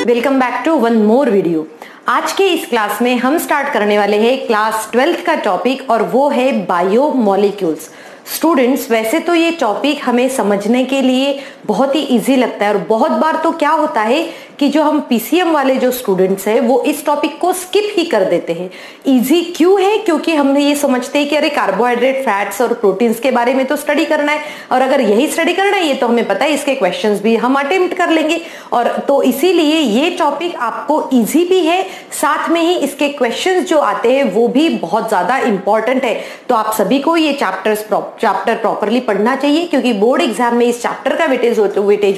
Welcome back to one more video. आज के इस क्लास में हम स्टार्ट करने वाले हैं क्लास 12th का टॉपिक और वो है बायोमोलिक्यूल्स। स्टूडेंट्स, वैसे तो ये टॉपिक हमें समझने के लिए बहुत ही इजी लगता है और बहुत बार तो क्या होता है कि जो हम पीसीएम वाले जो स्टूडेंट्स हैं वो इस टॉपिक को स्किप ही कर देते हैं। इजी क्यों है? क्योंकि हम ये समझते हैं कि अरे कार्बोहाइड्रेट, फैट्स और प्रोटीन्स के बारे में तो स्टडी करना है और अगर यही स्टडी करना है ये तो हमें पता है, इसके क्वेश्चंस भी हम अटेम्प्ट कर लेंगे और तो इसीलिए ये टॉपिक आपको इजी भी है, साथ में ही इसके क्वेश्चंस जो आते हैं वो भी बहुत ज्यादा इंपॉर्टेंट है। तो आप सभी को ये चैप्टर प्रॉपरली पढ़ना चाहिए क्योंकि बोर्ड एग्जाम में इस चैप्टर का वेटेज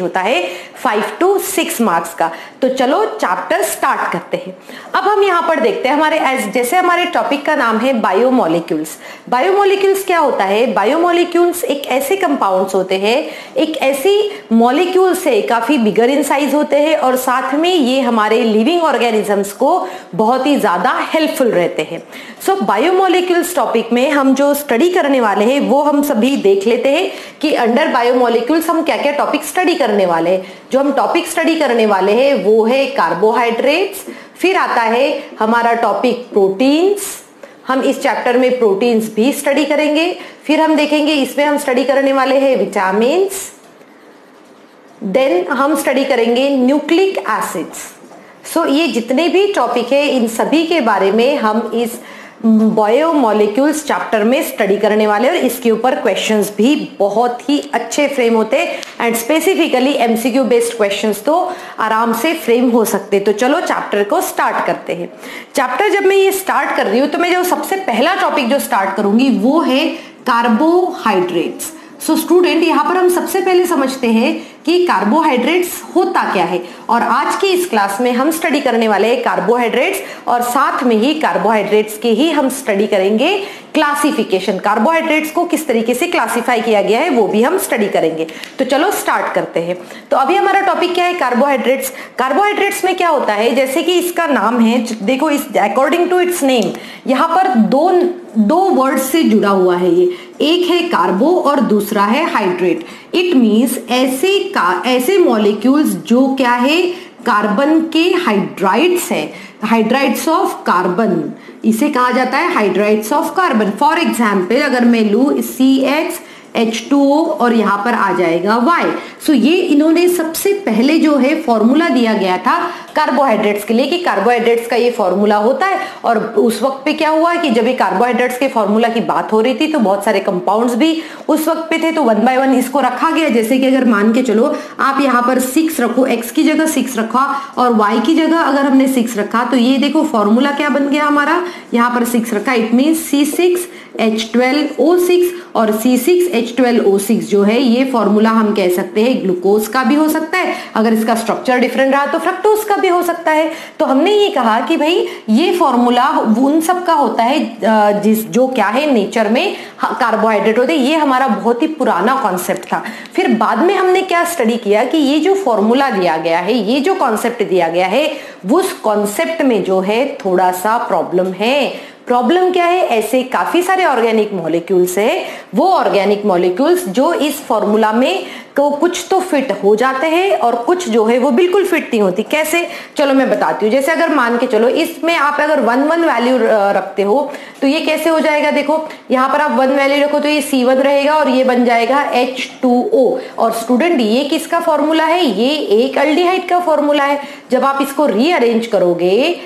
होता है 5 to 6 मार्क्स का। तो चलो चैप्टर स्टार्ट करते हैं। अब हम यहाँ पर देखते हैं जैसे हमारे टॉपिक का नाम है बायोमोलिक्यूल्स। बायोमोलिक्यूल्स क्या होता है? बायोमोलिक्यूल्स एक ऐसे कंपाउंड्स होते हैं, एक ऐसी मॉलिक्यूल्स है, काफी बिगर इन साइज होते हैं और साथ में ये हमारे लिविंग ऑर्गेनिजम्स को बहुत ही ज्यादा हेल्पफुल रहते हैं। सो बायोमोलिक्यूल्स टॉपिक में हम जो स्टडी करने वाले हैं वो हम सभी देख लेते हैं कि अंडर बायोमोलिक्यूल्स हम क्या क्या टॉपिक स्टडी करने वाले हैं। जो हम टॉपिक स्टडी करने वाले हैं वो है कार्बोहाइड्रेट्स, फिर आता है हमारा टॉपिक प्रोटीन्स। हम इस चैप्टर में प्रोटीन्स भी स्टडी करेंगे। फिर हम देखेंगे इसमें हम स्टडी करने वाले हैं विटामिन्स, देन हम स्टडी करेंगे न्यूक्लिक एसिड्स। सो ये जितने भी टॉपिक है इन सभी के बारे में हम इस बायोमोलिक्यूल्स चैप्टर में स्टडी करने वाले और इसके ऊपर क्वेश्चंस भी बहुत ही अच्छे फ्रेम होते हैं and specifically MCQ based questions तो आराम से फ्रेम हो सकते। तो चलो चैप्टर को स्टार्ट करते हैं। चैप्टर जब मैं ये स्टार्ट कर रही हूँ तो मैं जो सबसे पहला टॉपिक जो स्टार्ट करूंगी वो है कार्बोहाइड्रेट्स। सो स्टूडेंट, यहाँ पर हम सबसे पहले समझते हैं कि कार्बोहाइड्रेट्स होता क्या है और आज की इस क्लास में हम स्टडी करने वाले हैं कार्बोहाइड्रेट्स और साथ में ही कार्बोहाइड्रेट्स के ही हम स्टडी करेंगे क्लासिफिकेशन। कार्बोहाइड्रेट्स को किस तरीके से क्लासिफाई किया गया है वो भी हम स्टडी करेंगे। तो चलो स्टार्ट करते हैं। तो अभी हमारा टॉपिक क्या है? कार्बोहाइड्रेट्स। कार्बोहाइड्रेट्स में क्या होता है, जैसे कि इसका नाम है, देखो इस अकॉर्डिंग टू इट्स नेम यहाँ पर दो वर्ड से जुड़ा हुआ है। ये एक है कार्बो और दूसरा है हाइड्रेट। इट मीन्स ऐसे मॉलिक्यूल्स जो क्या है, कार्बन के हाइड्राइड्स है, हाइड्राइड्स ऑफ कार्बन, इसे कहा जाता है hydrides of carbon. For example अगर मैं लू CH2O और यहाँ पर आ जाएगा Y। सो ये इन्होंने सबसे पहले जो है फॉर्मूला दिया गया था कार्बोहाइड्रेट्स के लिए कि कार्बोहाइड्रेट्स का ये फॉर्मूला होता है और उस वक्त पे क्या हुआ कि जब ये कार्बोहाइड्रेट्स के फॉर्मूला की बात हो रही थी तो बहुत सारे कंपाउंड्स भी उस वक्त पे थे, तो 1 by 1 इसको रखा गया। जैसे कि अगर मान के चलो आप यहाँ पर 6 रखो, X की जगह 6 रखा और Y की जगह अगर हमने 6 रखा तो ये देखो फॉर्मूला क्या बन गया हमारा, यहाँ पर 6 रखा। इट मीन्स C6H12O6 और C6H12O6 जो है ये फॉर्मूला हम कह सकते हैं ग्लूकोज का भी हो सकता है, अगर इसका स्ट्रक्चर डिफरेंट रहा तो फ्रक्टोज का भी हो सकता है। तो हमने ये कहा कि भाई ये फॉर्मूला उन सब का होता है जो क्या है नेचर में कार्बोहाइड्रेट होते हैं। ये हमारा बहुत ही पुराना कॉन्सेप्ट था। फिर बाद में हमने क्या स्टडी किया कि ये जो फॉर्मूला दिया गया है, ये जो कॉन्सेप्ट दिया गया है, उस कॉन्सेप्ट में जो है थोड़ा सा प्रॉब्लम है। प्रॉब्लम क्या है? ऐसे काफी सारे ऑर्गेनिक मॉलिक्यूल्स है, वो ऑर्गेनिक मॉलिक्यूल्स जो इस फॉर्मूला में तो कुछ तो फिट हो जाते हैं और कुछ जो है वो बिल्कुल फिट नहीं होती। कैसे? चलो मैं बताती हूँ। जैसे अगर मान के चलो इसमें आप अगर 1 वैल्यू रखते हो तो ये कैसे हो जाएगा, देखो यहाँ पर आप 1 वैल्यू रखो तो ये C1 रहेगा और ये बन जाएगा H2O। और स्टूडेंट ये किसका फॉर्मूला है? ये एक अल्डिहाइड का फॉर्मूला है। जब आप इसको रीअरेंज करोगे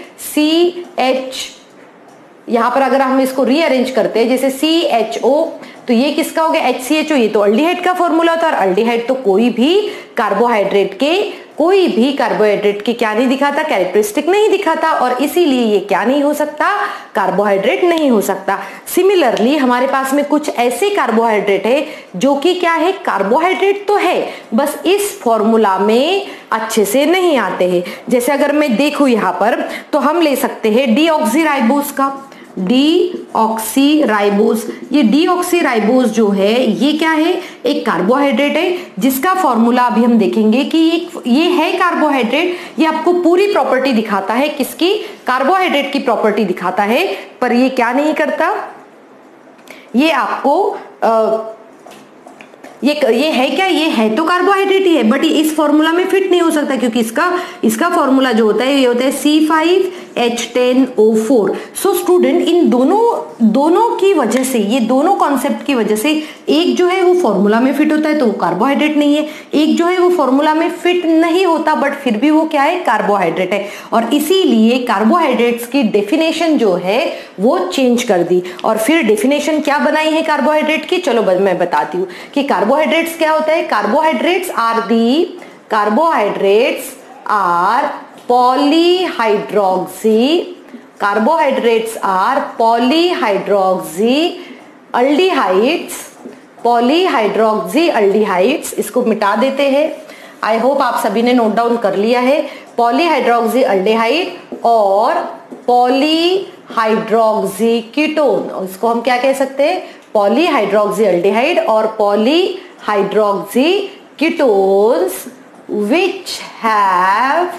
यहाँ पर अगर हम इसको रीअरेंज करते हैं जैसे CHO तो ये किसका हो गया? HCHO। ये तो अल्डिहाइड का फॉर्मूला होता है और अल्डिहाइड तो कोई भी कार्बोहाइड्रेट के क्या नहीं दिखाता, कैरेक्टरिस्टिक नहीं दिखाता और इसीलिए ये क्या नहीं हो सकता, कार्बोहाइड्रेट नहीं हो सकता। सिमिलरली हमारे पास में कुछ ऐसे कार्बोहाइड्रेट है जो कि क्या है, कार्बोहाइड्रेट तो है बस इस फॉर्मूला में अच्छे से नहीं आते हैं। जैसे अगर मैं देखूं यहाँ पर तो हम ले सकते हैं डीऑक्सीराइबोस का, डीऑक्सीराइबोस। ये डीऑक्सीराइबोस जो है ये क्या है, एक कार्बोहाइड्रेट है जिसका फॉर्मूला अभी हम देखेंगे कि ये है कार्बोहाइड्रेट। ये आपको पूरी प्रॉपर्टी दिखाता है, किसकी? कार्बोहाइड्रेट की प्रॉपर्टी दिखाता है, पर ये क्या नहीं करता, ये आपको ये है क्या, ये है तो कार्बोहाइड्रेट ही है, बट इस फॉर्मूला में फिट नहीं हो सकता क्योंकि इसका फॉर्मूला जो होता है ये होता है C5H10O4। सो स्टूडेंट इन दोनों की वजह से, ये दोनों कॉन्सेप्ट की वजह से, एक जो है वो फॉर्मूला में फिट होता है तो वो कार्बोहाइड्रेट नहीं है, एक जो है वो फॉर्मूला में फिट नहीं होता बट फिर भी वो क्या है, कार्बोहाइड्रेट है। और इसीलिए कार्बोहाइड्रेट्स की डेफिनेशन जो है वो चेंज कर दी। और फिर डेफिनेशन क्या बनाई है कार्बोहाइड्रेट की, चलो मैं बताती हूँ कि कार्बोहाइड्रेट्स क्या होता है। Carbohydrates are polyhydroxy aldehydes. इसको मिटा देते हैं, आई होप आप सभी ने नोट डाउन कर लिया है। पॉलीहाइड्रोक्सी अल्डिहाइड और पॉलीहाइड्रोक्सी कीटोन, इसको हम क्या कह सकते हैं, पॉलीहाइड्रोक्सी अल्डिहाइड और polyhydroxy ketones which have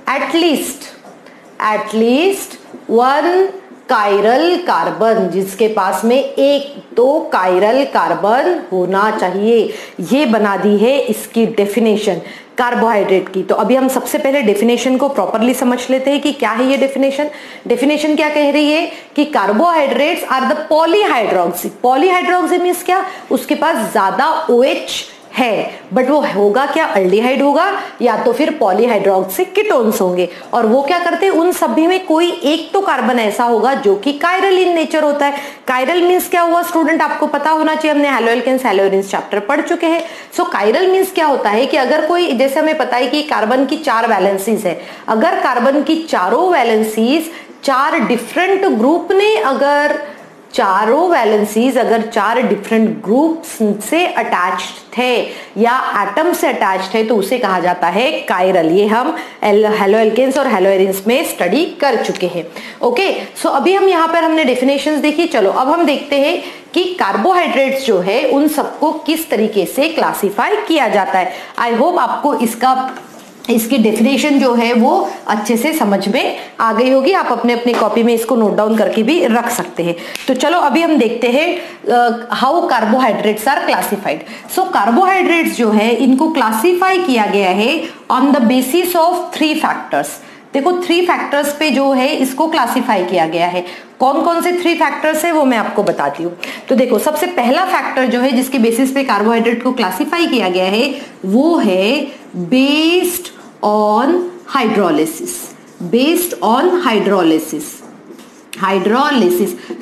at least one chiral carbon, जिसके पास में एक तो कायरल कार्बन होना चाहिए। ये बना दी है इसकी डेफिनेशन कार्बोहाइड्रेट की। तो अभी हम सबसे पहले डेफिनेशन को प्रॉपरली समझ लेते हैं कि क्या है ये डेफिनेशन क्या कह रही है कि carbohydrates are the polyhydroxy means क्या, उसके पास ज्यादा OH है बट वो होगा क्या, अल्डिहाइड होगा या तो फिर पॉलीहाइड्रोक्सी कीटोन्स होंगे। और वो क्या करते हैं, उन सभी में कोई एक तो कार्बन ऐसा होगा जो कि कायरल इन नेचर होता है। कायरल मींस क्या हुआ स्टूडेंट, आपको पता होना चाहिए, हमने हैलोएल्केन्स हैलोएरिन्स चैप्टर पढ़ चुके हैं। सो कायरल मींस क्या होता है कि अगर कोई, जैसे हमें पता है कि कार्बन की 4 वैलेंसीज है, अगर कार्बन की चारों वैलेंसीज 4 डिफरेंट ग्रुप ने, अगर 4 डिफरेंट ग्रुप्स से अटैच्ड थे या एटम से अटैच्ड है तो उसे कहा जाता है कायरल। ये हम हैलोएल्केन्स और हैलोएरिन्स में स्टडी कर चुके हैं। ओके, सो अभी हम यहाँ पर हमने डेफिनेशंस देखी। चलो अब हम देखते हैं कि कार्बोहाइड्रेट्स जो है उन सबको किस तरीके से क्लासिफाई किया जाता है। आई होप आपको इसकी डेफिनेशन जो है वो अच्छे से समझ में आ गई होगी। आप अपने अपने कॉपी में इसको नोट डाउन करके भी रख सकते हैं। तो चलो अभी हम देखते हैं how carbohydrates are classified. So carbohydrates जो है इनको क्लासिफाई किया गया है on the basis of 3 factors. देखो 3 फैक्टर्स पे जो है इसको क्लासिफाई किया गया है। कौन कौन से 3 फैक्टर्स है वो मैं आपको बताती हूँ। तो देखो सबसे पहला फैक्टर जो है जिसके बेसिस पे कार्बोहाइड्रेट को क्लासिफाई किया गया है वो है बेस्ड ऑन हाइड्रोलिसिस।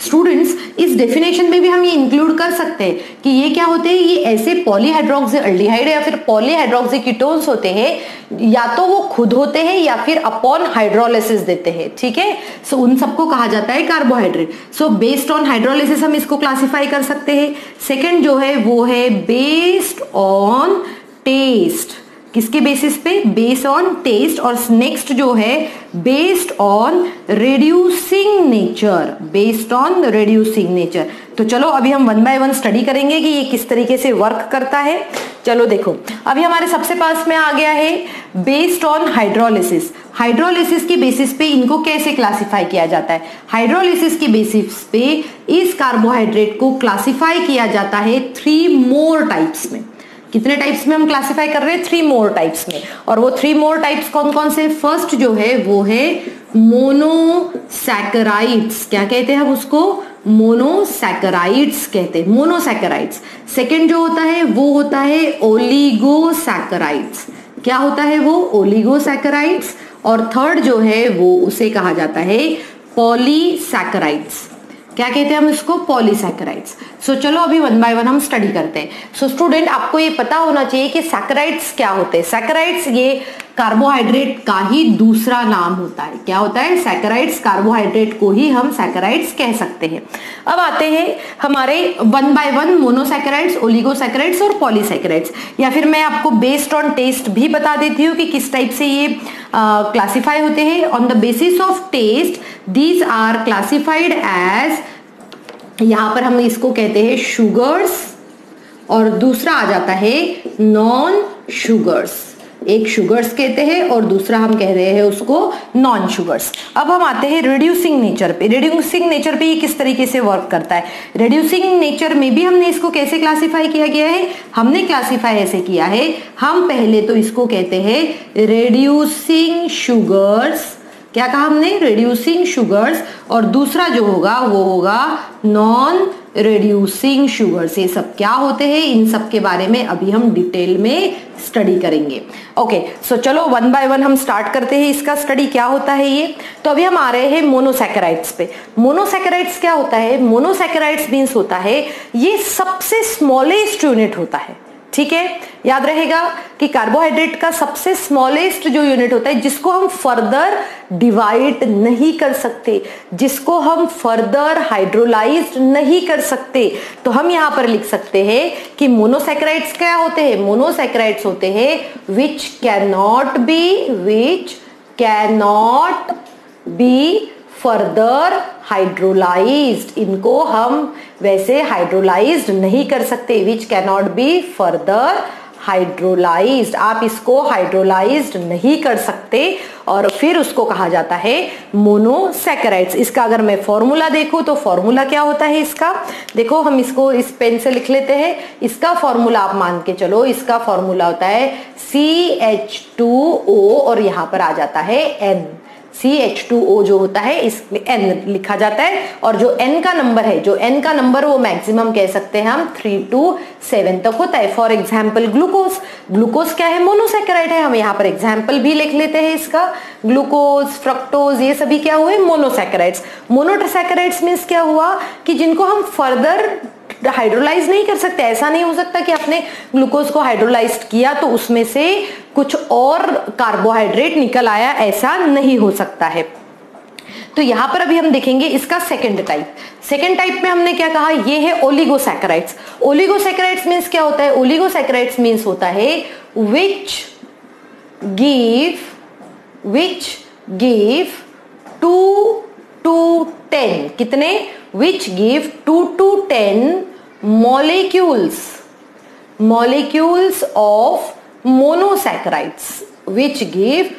स्टूडेंट्स इस डेफिनेशन में भी हम ये इंक्लूड कर सकते हैं कि ये क्या होते हैं, ये ऐसे पॉलीहाइड्रोक्सी अल्डिहाइड या फिर पॉलीहाइड्रोक्सी कीटोन्स होते हैं, या तो वो खुद होते हैं या फिर अपॉन हाइड्रोलिसिस देते हैं। ठीक है, सो उन सबको कहा जाता है carbohydrate. So based on hydrolysis हम इसको क्लासिफाई कर सकते हैं। सेकेंड जो है वो है बेस्ड ऑन टेस्ट। किसके बेसिस पे, बेस्ड ऑन टेस्ट। और नेक्स्ट जो है बेस्ड ऑन रिड्यूसिंग नेचर। तो चलो अभी हम 1 बाय 1 स्टडी करेंगे कि ये किस तरीके से वर्क करता है। चलो देखो अभी हमारे सबसे पास में आ गया है बेस्ड ऑन हाइड्रोलिसिस के बेसिस पे इनको कैसे क्लासिफाई किया जाता है। हाइड्रोलिसिस के बेसिस पे इस कार्बोहाइड्रेट को क्लासिफाई किया जाता है 3 मोर टाइप्स में। कितने टाइप्स में हम क्लासिफाई कर रहे हैं, 3 मोर टाइप्स में। और वो 3 मोर टाइप्स कौन कौन से, फर्स्ट जो है वो है मोनोसैकेराइड्स। क्या कहते हैं हम उसको, मोनोसैकेराइड्स कहते हैं, मोनोसैकेराइड्स। सेकेंड जो होता है वो होता है ओलिगोसैकेराइड्स। क्या होता है वो, ओलिगोसैकेराइड्स। और थर्ड जो है वो उसे कहा जाता है पॉलीसैकेराइड्स। क्या कहते हैं हम इसको, पॉलीसैकेराइड्स। सो चलो अभी 1 बाय 1 हम स्टडी करते हैं। सो स्टूडेंट आपको ये पता होना चाहिए कि सैकेराइड्स क्या होते हैं। सैकेराइड्स ये कार्बोहाइड्रेट का ही दूसरा नाम होता है। क्या होता है, सैकेराइड्स। कार्बोहाइड्रेट को ही हम सैकेराइड्स कह सकते हैं। अब आते हैं हमारे 1 बाय 1 मोनोसैकेराइड्स, ओलिगोसैकेराइड्स और पॉलीसैकेराइड्स। या फिर मैं आपको बेस्ड ऑन टेस्ट भी बता देती हूँ कि किस टाइप से ये क्लासिफाई होते हैं। On the basis of taste these are classified as, यहां पर हम इसको कहते हैं शुगर्स, और दूसरा आ जाता है नॉन शुगर्स। एक शुगर्स कहते हैं और दूसरा हम कह रहे हैं उसको नॉन शुगर्स। अब हम आते हैं रिड्यूसिंग नेचर पे। रिड्यूसिंग नेचर पे ये किस तरीके से वर्क करता है। रिड्यूसिंग नेचर में भी हमने इसको कैसे क्लासिफाई किया गया है, हमने क्लासिफाई ऐसे किया है, हम पहले तो इसको कहते हैं रिड्यूसिंग शुगर्स। क्या कहा हमने, रिड्यूसिंग शुगर्स, और दूसरा जो होगा वो होगा नॉन रिड्यूसिंग शुगर्स। ये सब क्या होते हैं, इन सब के बारे में अभी हम डिटेल में स्टडी करेंगे। ओके, सो चलो वन बाय वन हम स्टार्ट करते हैं इसका स्टडी क्या होता है ये। तो अभी हम आ रहे हैं मोनोसैकेराइड्स पे। मोनोसैकेराइड्स क्या होता है, मोनोसैकेराइड्स मींस होता है ये सबसे स्मॉलेस्ट यूनिट होता है। ठीक है, याद रहेगा कि कार्बोहाइड्रेट का सबसे स्मॉलेस्ट जो यूनिट होता है जिसको हम फर्दर डिवाइड नहीं कर सकते, जिसको हम फर्दर हाइड्रोलाइज्ड नहीं कर सकते, तो हम यहां पर लिख सकते हैं कि मोनोसैकेराइड्स क्या होते हैं, मोनोसैकेराइड्स होते हैं which cannot be further hydrolysed. इनको हम वैसे हाइड्रोलाइज्ड नहीं कर सकते, which cannot be further hydrolysed. आप इसको हाइड्रोलाइज्ड नहीं कर सकते और फिर उसको कहा जाता है मोनोसैकेराइड्स। इसका अगर मैं फॉर्मूला देखूं तो फॉर्मूला क्या होता है इसका, देखो हम इसको इस पेन से लिख लेते हैं। इसका फॉर्मूला आप मान के चलो, इसका फॉर्मूला होता है CH2O और यहां पर आ जाता है N। CH2O जो होता है इसमें N लिखा जाता है और जो N का नंबर है, जो N का नंबर वो मैक्सिमम कह सकते हैं हम 3 to 7 तक होता है। फॉर एग्जाम्पल ग्लूकोज, ग्लूकोज क्या है, मोनोसैकेराइड है। हम यहाँ पर एग्जाम्पल भी लिख लेते हैं इसका, ग्लूकोज, फ्रक्टोज, ये सभी क्या हुए, मोनोसैकेराइड्स। मोनोसैकेराइड्स मींस क्या हुआ कि जिनको हम फर्दर हाइड्रोलाइज नहीं कर सकते। ऐसा नहीं हो सकता कि आपने ग्लूकोज को हाइड्रोलाइज किया तो उसमें से कुछ और कार्बोहाइड्रेट निकल आया, ऐसा नहीं हो सकता है। तो यहां पर अभी हम देखेंगे इसका सेकंड टाइप। सेकंड टाइप में हमने क्या कहा, ये है ओलिगोसैकेराइड्स। ओलिगोसैकेराइड्स मींस क्या होता है, ओलिगोसैकेराइड्स मींस होता है विच गिव 2 to 10, कितने, which give 2 to 10 molecules of monosaccharides, which give